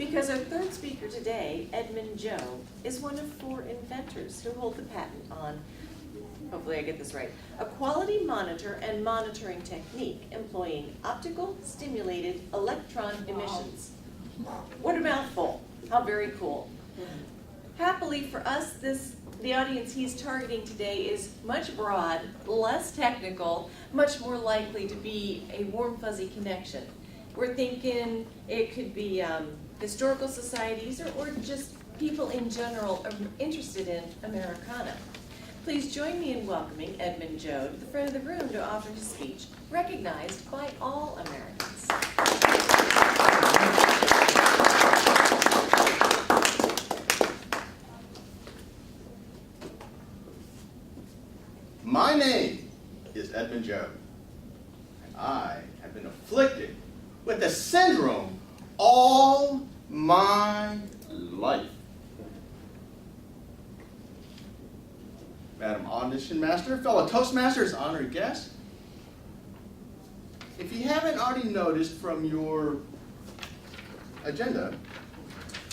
because our third speaker today, Edmond Joe, is one of 4 inventors who hold the patent on, hopefully I get this right, a quality monitor and monitoring technique employing optical stimulated electron emissions. What a mouthful. How very cool. Happily for us, the audience he's targeting today is much broad, less technical, much more likely to be a warm fuzzy connection. We're thinking it could be historical societies or just people in general interested in Americana. Please join me in welcoming Edmond Joe to the front of the room to offer his speech, recognized by all Americans. My name is Edmond Joe, and I have been afflicted with the syndrome all my life. Madam Audition Master, fellow Toastmasters, honored guests, if you haven't already noticed from your agenda,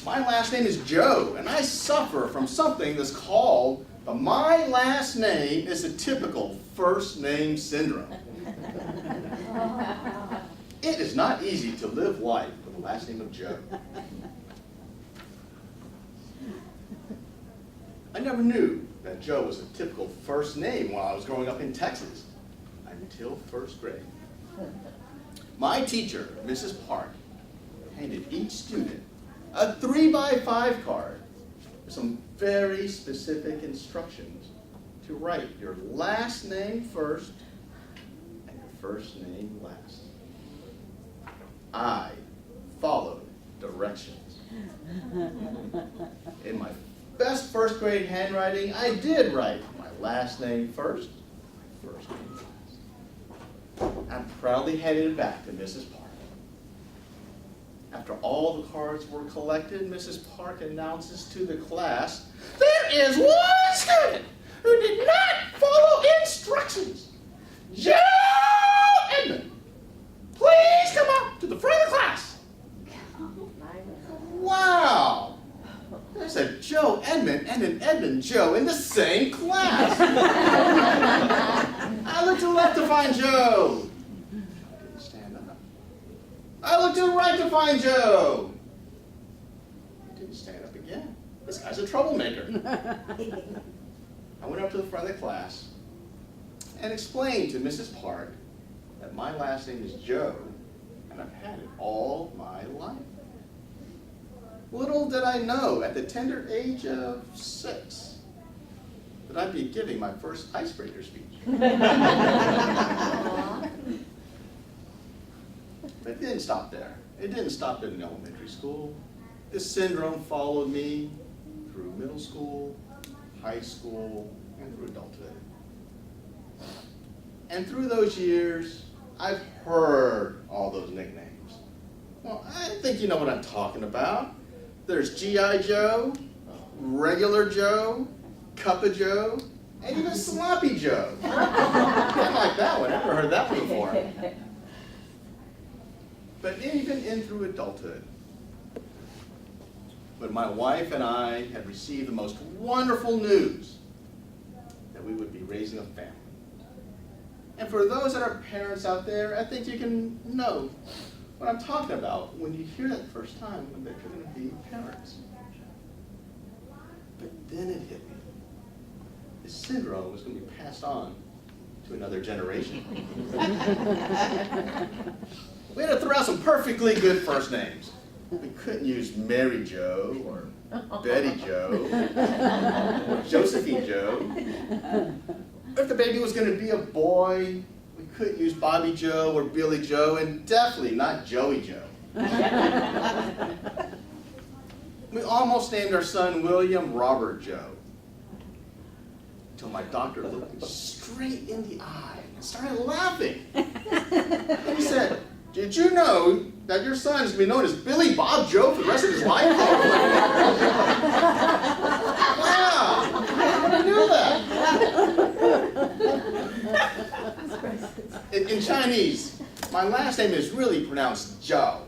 my last name is Joe, and I suffer from something that's called the my last name is a typical first name syndrome. It is not easy to live life with the last name of Joe. I never knew that Joe was a typical first name while I was growing up in Texas, until first grade. My teacher, Mrs. Park, handed each student a 3x5 card with some very specific instructions to write your last name first and your first name last. I followed directions. In my best first grade handwriting, I did write my last name first, my first name last. I proudly handed it back to Mrs. Park. After all the cards were collected, Mrs. Park announces to the class, "There is one student who did not follow instructions. Joe Edmond, please come up to the front of the class." Wow! There's a Joe Edmond and an Edmond Joe in the same class. I looked to the left to find Joe. Didn't stand up. I looked to the right to find Joe. He didn't stand up again. This guy's a troublemaker. I went up to the front of the class and explained to Mrs. Park that my last name is Joe and I've had it all my life. Little did I know at the tender age of 6 that I'd be giving my first icebreaker speech. But it didn't stop there. It didn't stop in elementary school. This syndrome followed me through middle school, high school, and through adulthood. And through those years, I've heard all those nicknames. Well, I think you know what I'm talking about. There's G.I. Joe, Regular Joe, Cup of Joe, and even Sloppy Joe. I like that one. I've never heard that one before. But even in through adulthood, when my wife and I had received the most wonderful news that we would be raising a family. And for those that are parents out there, I think you can know what I'm talking about when you hear that first time that you're going to be parents. But then it hit me. This syndrome was going to be passed on to another generation. We had to throw out some perfectly good first names. We couldn't use Mary Jo or Betty Jo or Josephine Jo. If the baby was going to be a boy, we couldn't use Bobby Joe or Billy Joe, and definitely not Joey Joe. We almost named our son William Robert Joe, until my doctor looked me straight in the eye and started laughing. And he said, "Did you know that your son is going to be known as Billy Bob Joe for the rest of his life?" Wow, I knew that. In Chinese, my last name is really pronounced Zhao.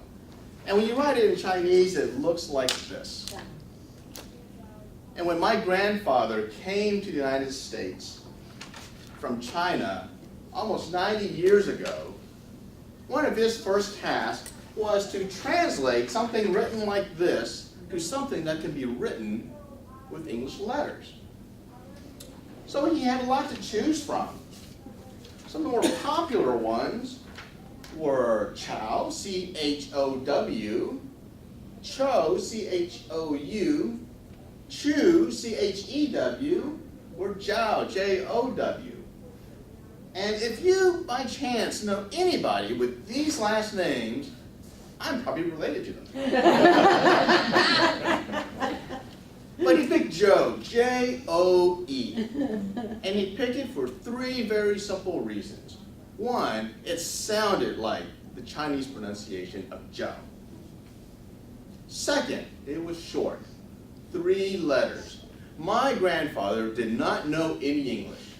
And when you write it in Chinese, it looks like this. And when my grandfather came to the United States from China almost 90 years ago, one of his first tasks was to translate something written like this to something that can be written with English letters. So he had a lot to choose from. Some of the more popular ones were Chow, C-H-O-W, Cho, C-H-O-U, Chu, C-H-E-W, or Jiao, J-O-W. And if you, by chance, know anybody with these last names, I'm probably related to them. But he picked Joe, J-O-E. And he picked it for three very simple reasons. One, it sounded like the Chinese pronunciation of Joe. Second, it was short. 3 letters. My grandfather did not know any English,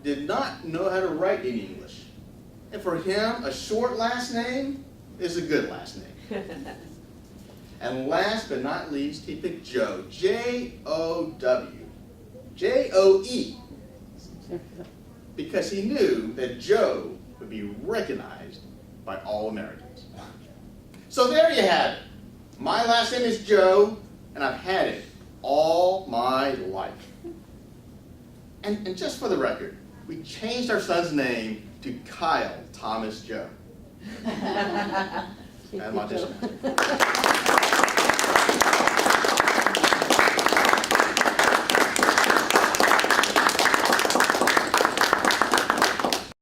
did not know how to write any English. And for him, a short last name is a good last name. And last but not least, he picked Joe, J-O-W, J-O-E, because he knew that Joe would be recognized by all Americans. So there you have it. My last name is Joe, and I've had it all my life. And just for the record, we changed our son's name to Kyle Thomas Joe. I'm auditioning.